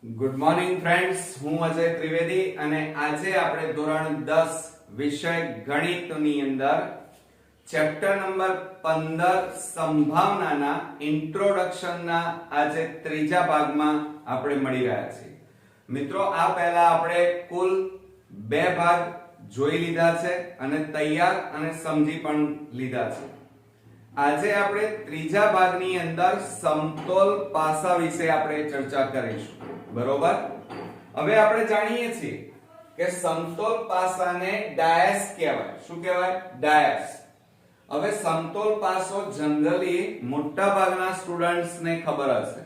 Good morning friends, હું અજય ત્રિવેદી અને આજે આપણે ધોરણ 10 વિષય ગણિતની અંદર ચેપ્ટર નંબર 15 સંભાવનાના ઇન્ટ્રોડક્શનના આજે ત્રીજા ભાગમાં આપણે મળી રહ્યા છીએ. મિત્રો, આ પહેલા આપણે કુલ 2 ભાગ જોઈ લીધા છે અને તૈયાર અને સમજી પણ લીધા છે. આજે આપણે ત્રીજા ભાગની અંદર સમતોલ પાસા વિશે આપણે ચર્ચા કરીશું. બરોબર. હવે આપણે જાણીએ છીએ કે સમતોલ પાસાને ડાયસ કહેવાય. શું કહેવાય? ડાયસ. હવે સમતોલ પાસો જનરલી મોટા ભાગના સ્ટુડન્ટ્સને ખબર હશે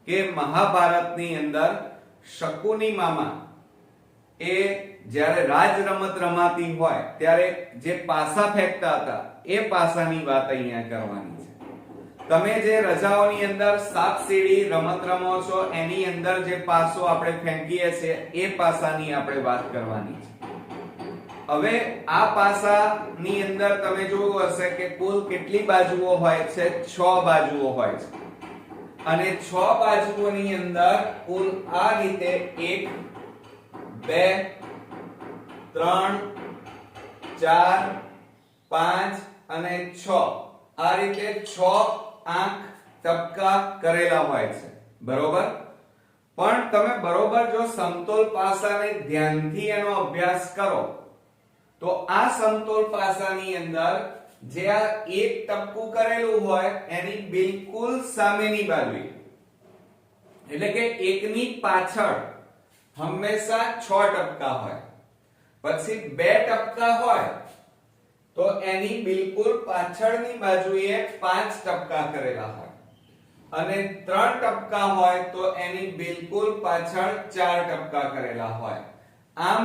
કે મહાભારતની અંદર શકુની મામા એ જ્યારે રાજ રમત રમાતી હોય ત્યારે જે પાસા ફેંકતા હતા એ પાસાની વાત અહીંયા કરવાની છે. તમે જે રજાઓની અંદર સાપ સીડી રમત રમો છો એની અંદર જે પાસો આપણે ફેંકીએ છીએ એ પાસાની આપણે વાત કરવાની છે. હવે આ પાસાની અંદર તમે જોયું હશે કે કુલ કેટલી બાજુઓ હોય છે? 6 બાજુઓ હોય છે. અને 6 બાજુઓની અંદર કુલ આ રીતે 1 2 3 4 5 અને 6 આ રીતે 6 આંખ ટપકા કરેલા હોય છે. બરોબર. પણ તમે બરોબર જો સમતોલ પાસાને ધ્યાનથી એનો અભ્યાસ કરો તો આ સમતોલ પાસાની અંદર જે આ એક ટપકું કરેલું હોય એની બિલકુલ સામેની બાજુએ એટલે કે એકની પાછળ હંમેશા 6 ટપકા હોય. પછી 2 ટપકા હોય તો એની બિલકુલ પાછળની બાજુએ 5 ટપકા કરેલા હોય અને 3 ટપકા હોય તો એની બિલકુલ પાછળ 4 ટપકા કરેલા હોય. આમ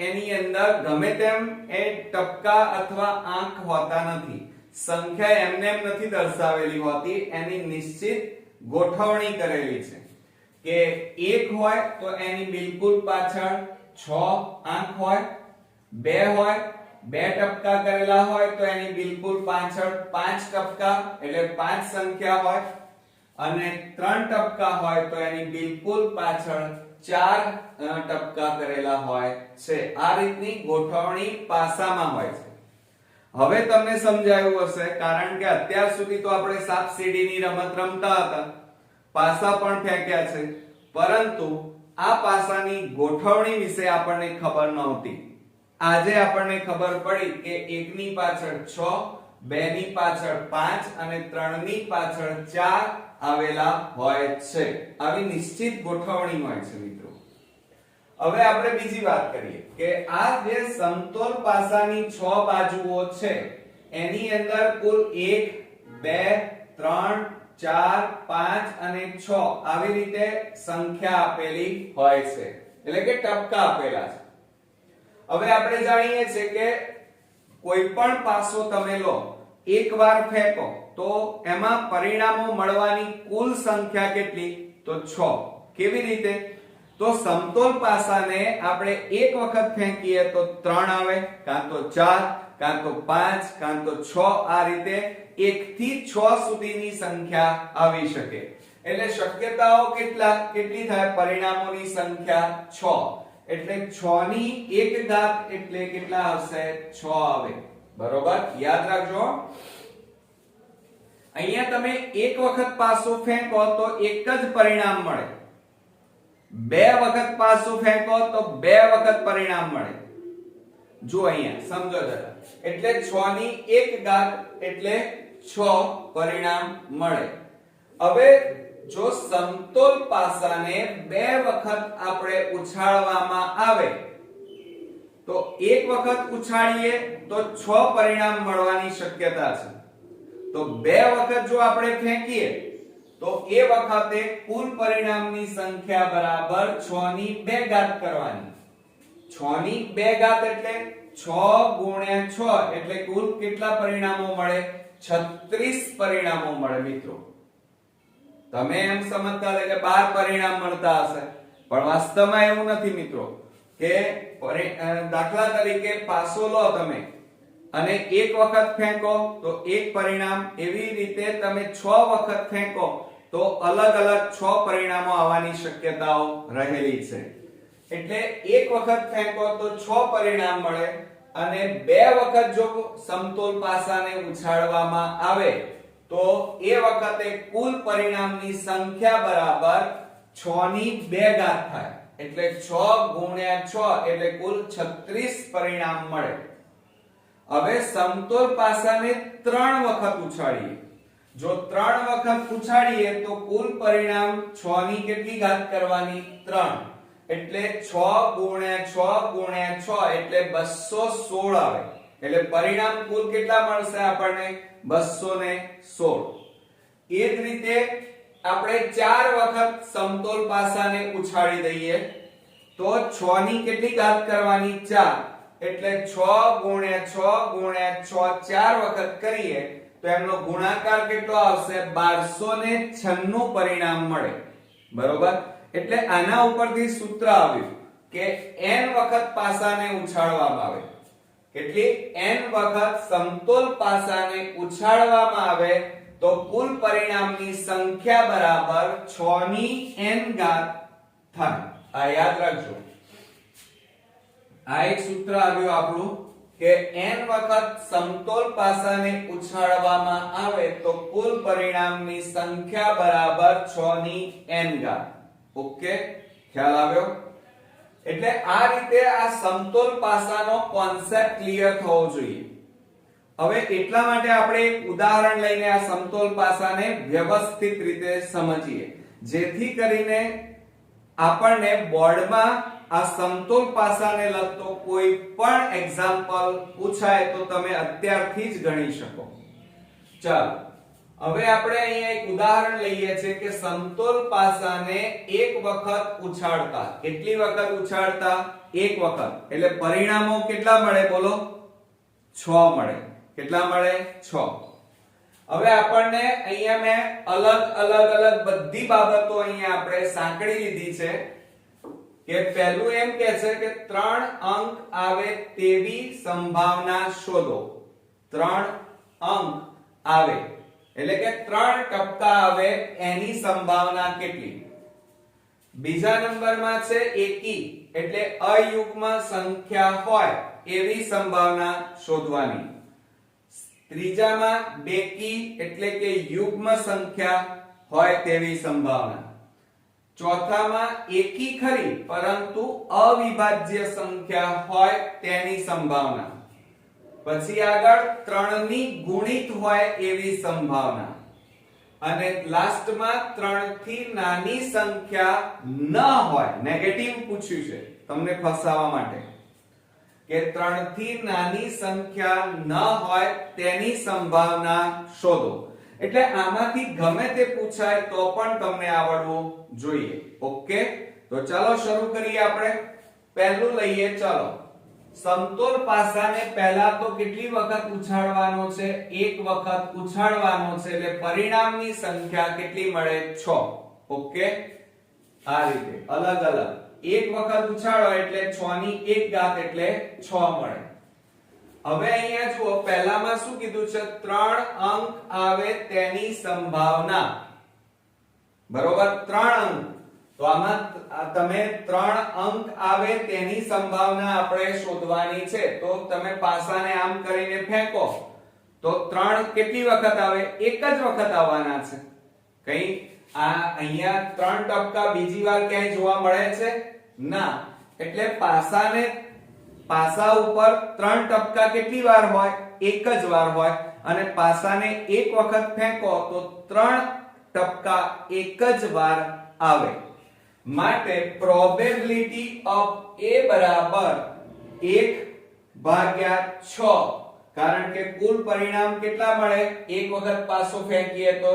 એની અંદર ગમે તેમ એ ટપકા અથવા આંક હોતા નથી. સંખ્યા એમને નથી દર્શાવેલી હોતી, એની નિશ્ચિત ગોઠવણી કરેલી છે કે 1 હોય તો એની બિલકુલ પાછળ 6 આંક હોય, 2 હોય 2 ટપકા કરેલા હોય તો એની બિલકુલ પાછળ 5 ટપકા એટલે 5 સંખ્યા હોય અને 3 ટપકા હોય તો એની બિલકુલ પાછળ 4 ટપકા કરેલા હોય છે. આ રીતની ગોઠવણી પાસામાં હોય છે. હવે તમને સમજાયું હશે કારણ કે અત્યાર સુધી તો આપણે સાપ સીડીની રમત રમતા હતા, પાસા પણ ફેંક્યા છે, પરંતુ આ પાસાની ગોઠવણી વિશે આપણને ખબર નહોતી. આજે આપણને ખબર પડી કે 1 ની પાછળ 6, 2 ની પાછળ 5 અને 3 ની પાછળ 4 આવેલા હોય છે. આવી નિશ્ચિત ગોઠવણી હોય છે મિત્રો. હવે આપણે બીજી વાત કરીએ કે આ જે સમતોલ પાસાની 6 બાજુઓ છે એની અંદર કુલ 1 2 3 4 5 અને 6 આવી રીતે સંખ્યા આપેલી હોય છે એટલે કે ટપકા આપેલા છે. હવે આપણે જાણીએ છીએ કે કોઈ પણ પાસો તમે લો, એકવાર ફેંકો તો એમાં પરિણામો મળવાની કુલ સંખ્યા કેટલી? તો 6. કેવી રીતે? તો સમતોલ પાસાને આપણે એક વખત ફેંકીએ તો 3 આવે, કાં તો 4, કાં તો 5, કાં તો 6. આ રીતે 1 થી 6 સુધીની સંખ્યા આવી શકે. એટલે શક્યતાઓ કેટલી થાય? પરિણામોની સંખ્યા 6. એટલે 6 ની 1 ઘાત એટલે કેટલા આવશે? 6 આવે. બરોબર. યાદ રાખજો. અહીંયા તમે એક વખત પાસો ફેંકો તો એક જ પરિણામ મળે. 2 વખત પાસો ફેંકો તો 2 વખત પરિણામ મળે. જો અહીંયા સમજો જરા. એટલે 6 ની 1 ઘાત એટલે 6 પરિણામ મળે. હવે જો સમતોલ પાસાને 2 વખત આપણે ઉછાળવામાં આવે તો એક વખત ઉછાળીએ તો 6 પરિણામ મળવાની શક્યતા છે. તો 2 વખત જો આપણે ફેંકીએ તો એ વખતે કુલ પરિણામની સંખ્યા બરાબર 6 ની 2 ઘાત કરવાની. 6 ની 2 ઘાત એટલે 6 ગુણ્યા 6 એટલે કુલ કેટલા પરિણામો મળે? 36 પરિણામો મળે મિત્રો. તમે એમ સમજતા હતા કે 12 પરિણામ મળતા હશે, પણ વાસ્તવમાં એવું નથી મિત્રો. કે દાખલા તરીકે પાસો લો તમે અને એક વખત ફેંકો તો એક પરિણામ, એવી રીતે તમે 6 વખત ફેંકો તો અલગ અલગ 6 પરિણામો આવવાની શક્યતાઓ રહેલી છે. એટલે એક વખત ફેંકો તો 6 પરિણામ મળે અને બે વખત જો સમતોલ પાસાને ઉછાળવામાં આવે તો એ વખતે કુલ પરિણામની સંખ્યા બરાબર 6 ની 2 ઘાત થાય. એટલે 6 ગુણ્યા 6 એટલે કુલ 36 પરિણામ મળે. હવે સમતોલ પાસાને 3 વખત ઉછાળીએ. જો 3 વખત ઉછાળીએ તો કુલ પરિણામ 6 ની કેટલી ઘાત કરવાની? 3. એટલે 6 ગુણ્યા 6 ગુણ્યા 6 એટલે 216 આવે. એટલે પરિણામ કુલ કેટલા મળશે આપણને? 216. એ જ રીતે આપણે 4 વખત સમતોલ પાસાને ઉછાળી દઈએ તો 6 ની કેટલી ઘાત કરવાની? 4. એટલે 6 ગુણ્યા 6 ગુણ્યા 6 4 વખત કરીએ તો એમનો ગુણાકાર કેટલો આવશે? 1296 પરિણામ મળે. બરોબર? એટલે આના ઉપરથી સૂત્ર આવ્યું કે n વખત પાસાને ઉછાળવામાં આવે. કેટલી? n વખત સમતોલ પાસાને ઉછાળવામાં આવે તો કુલ પરિણામની સંખ્યા બરાબર 6 ની n ઘાત થાય. આ યાદ રાખજો. આ એક સૂત્ર આવ્યું આપણું કે n વખત સમતોલ પાસાને ઉછાળવામાં આવે તો કુલ પરિણામની સંખ્યા બરાબર 6 ની n ઘાત. ઓકે, ખ્યાલ આવ્યો? એટલે આ રીતે આ સમતોલ પાસાનો કોન્સેપ્ટ ક્લિયર થવો જોઈએ. હવે એટલા માટે આપણે એક ઉદાહરણ લઈને આ સમતોલ પાસાને વ્યવસ્થિત રીતે સમજીએ, જેથી કરીને આપણને બોર્ડમાં આ સમતોલ પાસાને લગતો કોઈ પણ એક્ઝામ્પલ પૂછાય તો તમે અત્યારથી જ ગણી શકો. ચાલો હવે આપણે અહીંયા એક ઉદાહરણ લઈએ છીએ કે સમતોલ પાસાને એક વખત ઉછાળતા. કેટલી વખત ઉછાળતા? એક વખત. એટલે પરિણામો કેટલા મળે? બોલો. 6 મળે. કેટલા મળે? 6. હવે આપણને અહીંયા મેં અલગ બધી બાબતો અહીંયા આપણે સાંકળી લીધી છે કે પહેલું એમ કહે છે કે 3 અંક આવે તેવી સંભાવના શોધો. 3 અંક આવે એટલે કે 3 ટપકા આવે એની સંભાવના કેટલી? બીજા નંબરમાં છે એકી એટલે અયુગ્મ સંખ્યા હોય એવી સંભાવના શોધવાની. ત્રીજામાં બેકી એટલે કે યુગ્મ સંખ્યા હોય તેવી સંભાવના. ચોથામાં એકી ખરી પરંતુ અવિભાજ્ય સંખ્યા હોય તેની સંભાવના. પછી આગળ 3 ની ગુણિત હોય એવી સંભાવના. અને લાસ્ટમાં 3 થી નાની સંખ્યા ન હોય, નેગેટિવ પૂછ્યું છે તમને ફસાવા માટે, કે 3 થી નાની સંખ્યા ન હોય તેની સંભાવના શોધો. એટલે આમાંથી ગમે તે પૂછાય તો પણ તમને આવડવું જોઈએ. ઓકે, તો ચાલો શરૂ કરીએ. આપણે પહેલું લઈએ. ચાલો, સમતોલ પાસાને પહેલા તો કેટલી વખત ઉછાળવાનો છે? એક વખત ઉછાળવાનો છે. એટલે પરિણામની સંખ્યા કેટલી મળે? 6. ઓકે, આ રીતે અલગ એક વખત ઉછાળો એટલે 6 ની 1 ઘાત એટલે 6 મળે. હવે અહીંયા જુઓ, પહેલામાં શું કીધું છે? 3 અંક આવે તેની સંભાવના. બરોબર? 3 અંક. તો આમાં તમે 3 અંક આવે તેની સંભાવના આપણે શોધવાની છે. તો તમે પાસાને આમ કરીને ફેંકો તો 3 કેટલી વખત આવે? એક જ વખત આવવાના છે. કઈ આ અહીંયા 3 ટપકા બીજી વાર ક્યાંય જોવા મળે છે? ના. એટલે પાસા ઉપર 3 ટપકા કેટલી વાર હોય? એક જ વાર હોય. અને પાસાને એક વખત ફેંકો તો 3 ટપકા એક જ વાર આવે. માટે પ્રોબેબિલિટી ઓફ A બરાબર 1/6. કારણ કે કુલ પરિણામ કેટલા મળે? એક વખત પાસો ફેંકીએ તો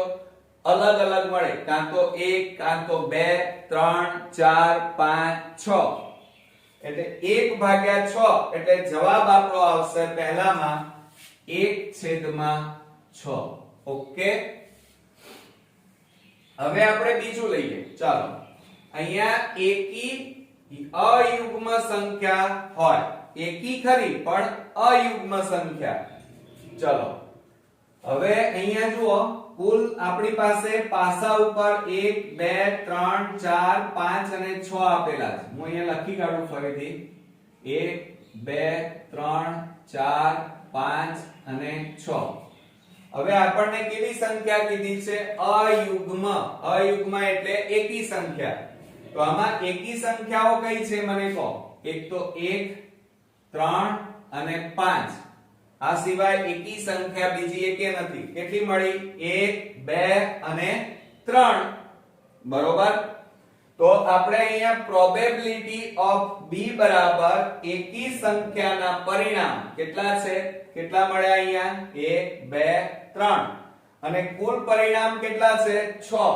અલગ મળે, કાં તો 1 કાં તો 2 3 4 5 6. એટલે 1/6 એટલે જવાબ આપણો આવશે પહેલામાં 1/6. ઓકે, હવે આપણે બીજું લઈએ. ચાલો, અહીંયા એકી અયુગ્મ સંખ્યા હોય. એકી ખરી પણ અયુગ્મ સંખ્યા. ચલો, હવે અહીંયા જુઓ કુલ આપણી પાસે પાસા ઉપર 1 2 3 4 5 અને 6 આપેલા છે. હું અહીંયા લખી કાઢું ફરીથી 1 2 3 4 5 અને 6. હવે આપણને કેવી સંખ્યા કીધી છે? અયુગ્મ. અયુગ્મ એટલે એકી સંખ્યા. તો આમાં એકી સંખ્યાઓ કઈ છે મને કહો? એક તો 1 3 અને 5. આ સિવાય એકી સંખ્યા બીજી એકે નથી. કેટલી મળી? 1 2 અને 3. બરોબર. તો આપણે અહીંયા પ્રોબેબિલિટી ઓફ b બરાબર એકી સંખ્યાના પરિણામ કેટલા છે? કેટલા મળ્યા અહીંયા? 1 2 3 અને કુલ પરિણામ કેટલા છે? 6.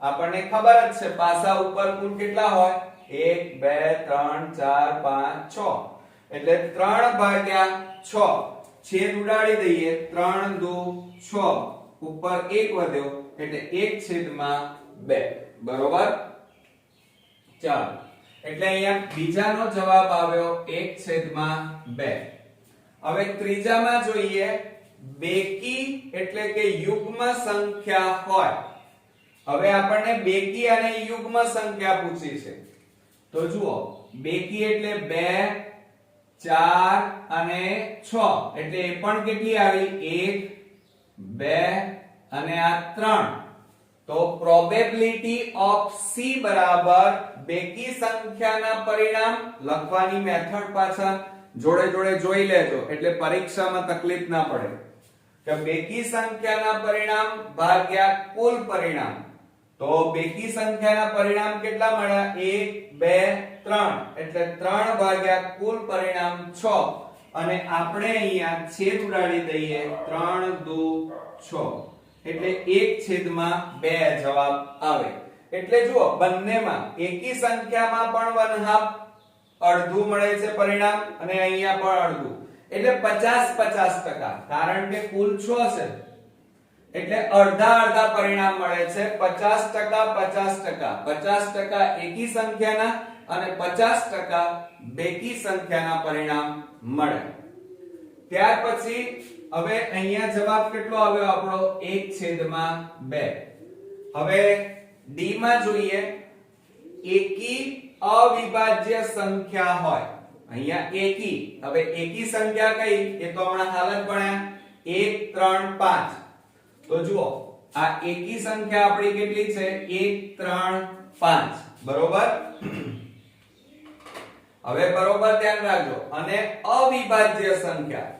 આપણને ખબર જ છે પાસા ઉપર કુલ કેટલા હોય? 1 2 3 4 5 6. એટલે 3 ભાગ્યા 6. છેદ ઉડાડી દઈએ. 3 દુ 6 ઉપર 1 વધ્યો એટલે 1/2. બરોબર. ચાલો એટલે અહીંયા બીજાનો જવાબ આવ્યો 1/2. હવે ત્રીજામાં જોઈએ બેકી એટલે કે યુગ્મ સંખ્યા હોય. હવે આપણને બેકી અને યુગ્મ સંખ્યા પૂછી છે. તો જુઓ બેકી એટલે 2 4 અને 6 એટલે એ પણ કેટલી આવી? 1 2 અને આ 3. તો પ્રોબેબિલિટી ઓફ c બરાબર બેકી સંખ્યાના પરિણામ લખવાની મેથડ પાછા જોડે જોડે જોઈ લેજો એટલે પરીક્ષામાં તકલીફ ના પડે કે બેકી સંખ્યાના પરિણામ ભાગ્યા કુલ પરિણામ. તો બેકી સંખ્યાના પરિણામ કેટલા મળ્યા? 1 2 3 એટલે 3 ભાગ્યા કુલ પરિણામ 6 અને આપણે અહીંયા છેદ ઉડાડી દઈએ. 3 દુ 6 એટલે 1/2 જવાબ આવે. એટલે જુઓ બંનેમાં એકી સંખ્યામાં પણ 1/2 અડધું મળે છે પરિણામ અને અહીંયા પણ અડધું એટલે 50-50%. કારણ કે કુલ 6 છે એટલે અડધા અડધા પરિણામ મળે છે. 50% 50% એકી સંખ્યાના અને 50% બેકી સંખ્યાના પરિણામ મળે. ત્યાર પછી હવે અહીંયા જવાબ કેટલો આવ્યો આપણો? 1/2. હવે ડી માં જોઈએ એકી અવિભાજ્ય સંખ્યા હોય. અહીંયા એકી. હવે એકી સંખ્યા કઈ? એ તો હમણાં હાલ જ ભણ્યા. 1 3 5. તો જુઓ આ એકી સંખ્યા આપણી કેટલી છે? 1 3 5. બરોબર. હવે બરોબર ધ્યાન રાખજો. અને અવિભાજ્ય સંખ્યા.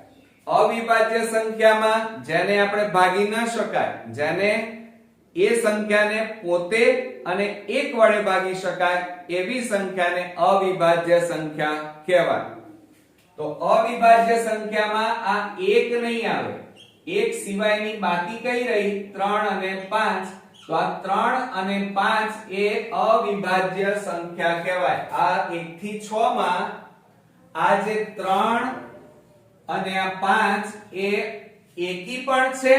અવિભાજ્ય સંખ્યામાં જેને આપણે ભાગી ન શકાય, જેને એ સંખ્યાને પોતે અને 1 વડે ભાગી શકાય એવી સંખ્યાને અવિભાજ્ય સંખ્યા કહેવાય. તો અવિભાજ્ય સંખ્યામાં આ 1 નહીં આવે. 1 સિવાયની બાકી કઈ રહી? 3 અને 5. તો આ 3 અને 5 એ અવિભાજ્ય સંખ્યા કહેવાય. આ 1 થી 6 માં આ જે 3 અને આ 5 એ એકી પણ છે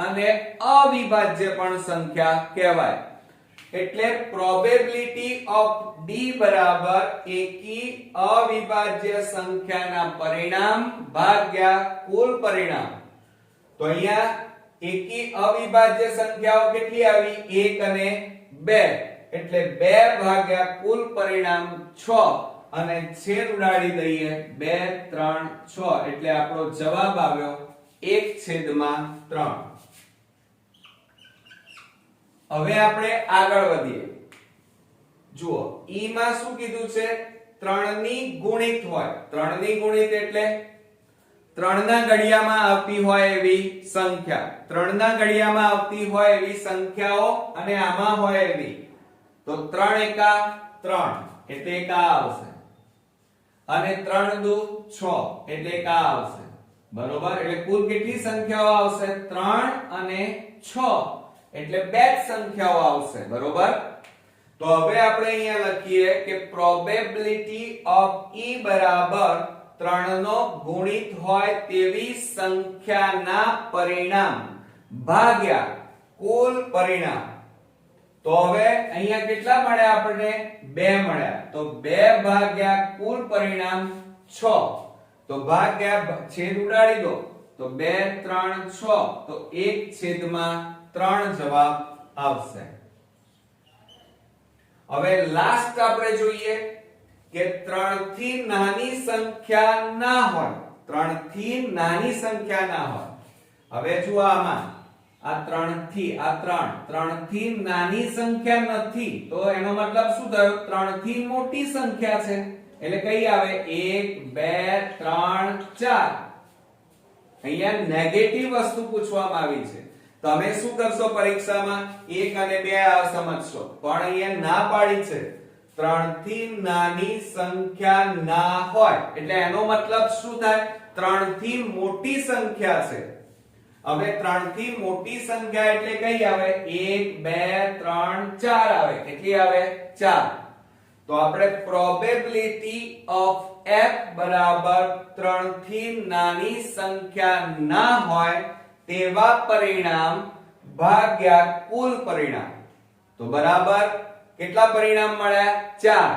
અને અવિભાજ્ય પણ સંખ્યા કહેવાય. એટલે પ્રોબેબિલિટી ઓફ d બરાબર એકી અવિભાજ્ય સંખ્યાના પરિણામ ભાગ્યા કુલ પરિણામ. તો અહીંયા એકી અવિભાજ્ય સંખ્યાઓ કેટલી આવી? 1 અને 2 એટલે 2 ભાગ્યા કુલ પરિણામ 6 અને છેદ ઉડાડી દઈએ. 2 3 6 એટલે આપણો જવાબ આવ્યો 1/3. હવે આપણે આગળ વધીએ. જુઓ ઈ માં શું કીધું છે? 3 ની ગુણિત હોય. 3 ની ગુણિત એટલે 3 ના ઘડિયામાં આવતી હોય એવી સંખ્યા. 3 ના ઘડિયામાં આવતી હોય એવી સંખ્યાઓ અને આમાં હોય એવી. તો 3 એકા 3 એટલે એક આ આવશે અને 3 દુ 6 એટલે એક આ આવશે. બરોબર. એટલે કુલ કેટલી સંખ્યાઓ આવશે? 3 અને 6 એટલે બે જ સંખ્યાઓ આવશે. બરોબર. તો હવે આપણે અહીંયા લખીએ કે પ્રોબેબિલિટી ઓફ e બરાબર 3 નો ગુણિત હોય તેવી સંખ્યાના પરિણામ ભાગ્યા કુલ પરિણામ. તો હવે અહીંયા કેટલા મળ્યા આપણને? 2 મળ્યા. તો 2 ભાગ્યા કુલ પરિણામ 6. તો ભાગ્યા છેદ ઉડાડી દો. તો 2 3 6 તો 1/3 જવાબ આવશે. હવે લાસ્ટ આપણે જોઈએ કે 3 થી નાની સંખ્યા ના હોય, 3 થી નાની સંખ્યા ના હોય. હવે જુઓ આમાં આ 3 થી આ 3 થી નાની સંખ્યા નથી તો એનો મતલબ શું થયો? 3 થી મોટી સંખ્યા છે. એટલે કઈ આવે? 1 2 3 4. અહીંયા નેગેટિવ વસ્તુ પૂછવામાં આવી છે. તમે શું કરશો પરીક્ષામાં? 1 અને 2 આ સમજશો, પણ અહીંયા ના પાડી છે 3 થી નાની સંખ્યા ના હોય. એટલે એનો મતલબ શું થાય? 3 થી મોટી સંખ્યા છે. હવે 3 થી મોટી સંખ્યા એટલે કઈ આવે? 1 2 3 4 આવે. કેટલી આવે? 4. તો આપણે પ્રોબેબિલિટી ઓફ f બરાબર 3 થી નાની સંખ્યા ના હોય તેવા પરિણામ ભાગ્યા કુલ પરિણામ. તો બરાબર કેટલા પરિણામ મળ્યા? 4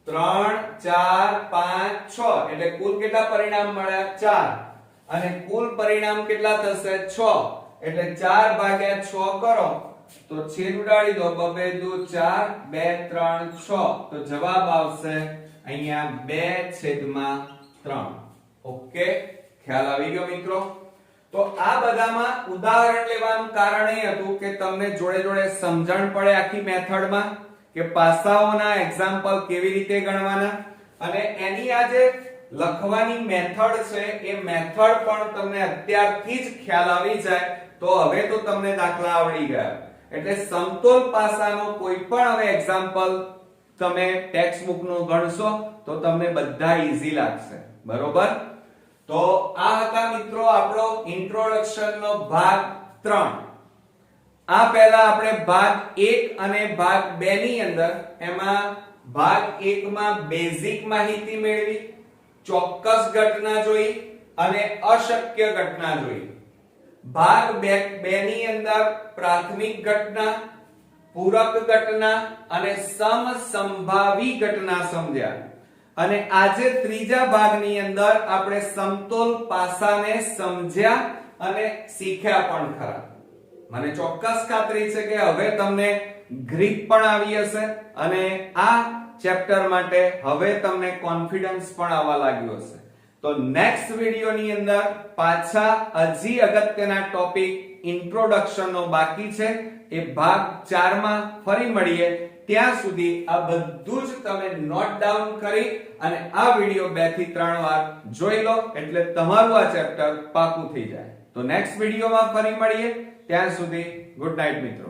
3 4 5 6 એટલે કુલ કેટલા પરિણામ મળ્યા? 4. અને કુલ પરિણામ કેટલા થશે? 6. એટલે 4 ભાગ્યા 6 કરો તો છેદ ઉડાડી દો. 2 2 4 2 3 6 તો જવાબ આવશે અહીંયા 2/3. ઓકે, ખ્યાલ આવી ગયો મિત્રો? તો આ બધામાં ઉદાહરણ લેવાનું કારણ એ હતું કે તમને જોડે જોડે સમજણ પડે આખી મેથડમાં કે પાસાઓના એક્ઝામ્પલ કેવી રીતે ગણવાના, અને એની આ જે લખવાની મેથડ છે એ મેથડ પણ તમને અત્યારથી જ ખ્યાલ આવી જાય તો હવે તો તમને દાખલા આવડી ગયા. એટલે સમતોલ પાસાનો કોઈ પણ હવે એક્ઝામ્પલ તમે ટેક્સ્ટ બુક નું ગણશો તો તમને બધા ઈઝી લાગશે. બરોબર? તો આ હતા મિત્રો આપણો ઇન્ટ્રોડક્શન નો ભાગ 3. આ પહેલા આપણે ભાગ 1 અને ભાગ 2 ની અંદર એમાં ભાગ 1 માં બેઝિક માહિતી મેળવી, ચોક્કસ ઘટના જોઈ અને અશક્ય ઘટના જોઈ. ભાગ 2 ની અંદર પ્રાથમિક ઘટના, પૂરક ઘટના અને સમસંભાવી ઘટના સમજ્યા. અને આજે ત્રીજા ભાગની અંદર આપણે સમતોલ પાસાને સમજ્યા અને શીખ્યા પણ ખરા. મને ચોક્કસ ખાતરી છે કે હવે તમને ગ્રીપ પણ આવી હશે અને આ ચેપ્ટર માટે હવે તમને કોન્ફિડન્સ પણ આવવા લાગ્યો હશે. તો નેક્સ્ટ વિડિયોની અંદર પાછા હજી અગત્યના ટોપિક ઇન્ટ્રોડક્શન નો બાકી છે. એ ભાગ 4 માં ફરી મળીએ. ત્યાં સુધી આ બધું જ તમે નોટ ડાઉન કરી અને આ વિડિયો 2 થી 3 વાર જોઈ લો એટલે તમારું આ ચેપ્ટર પાકું થઈ જાય. તો નેક્સ્ટ વિડિયોમાં ફરી મળીએ. ત્યાં સુધી ગુડ નાઈટ મિત્રો.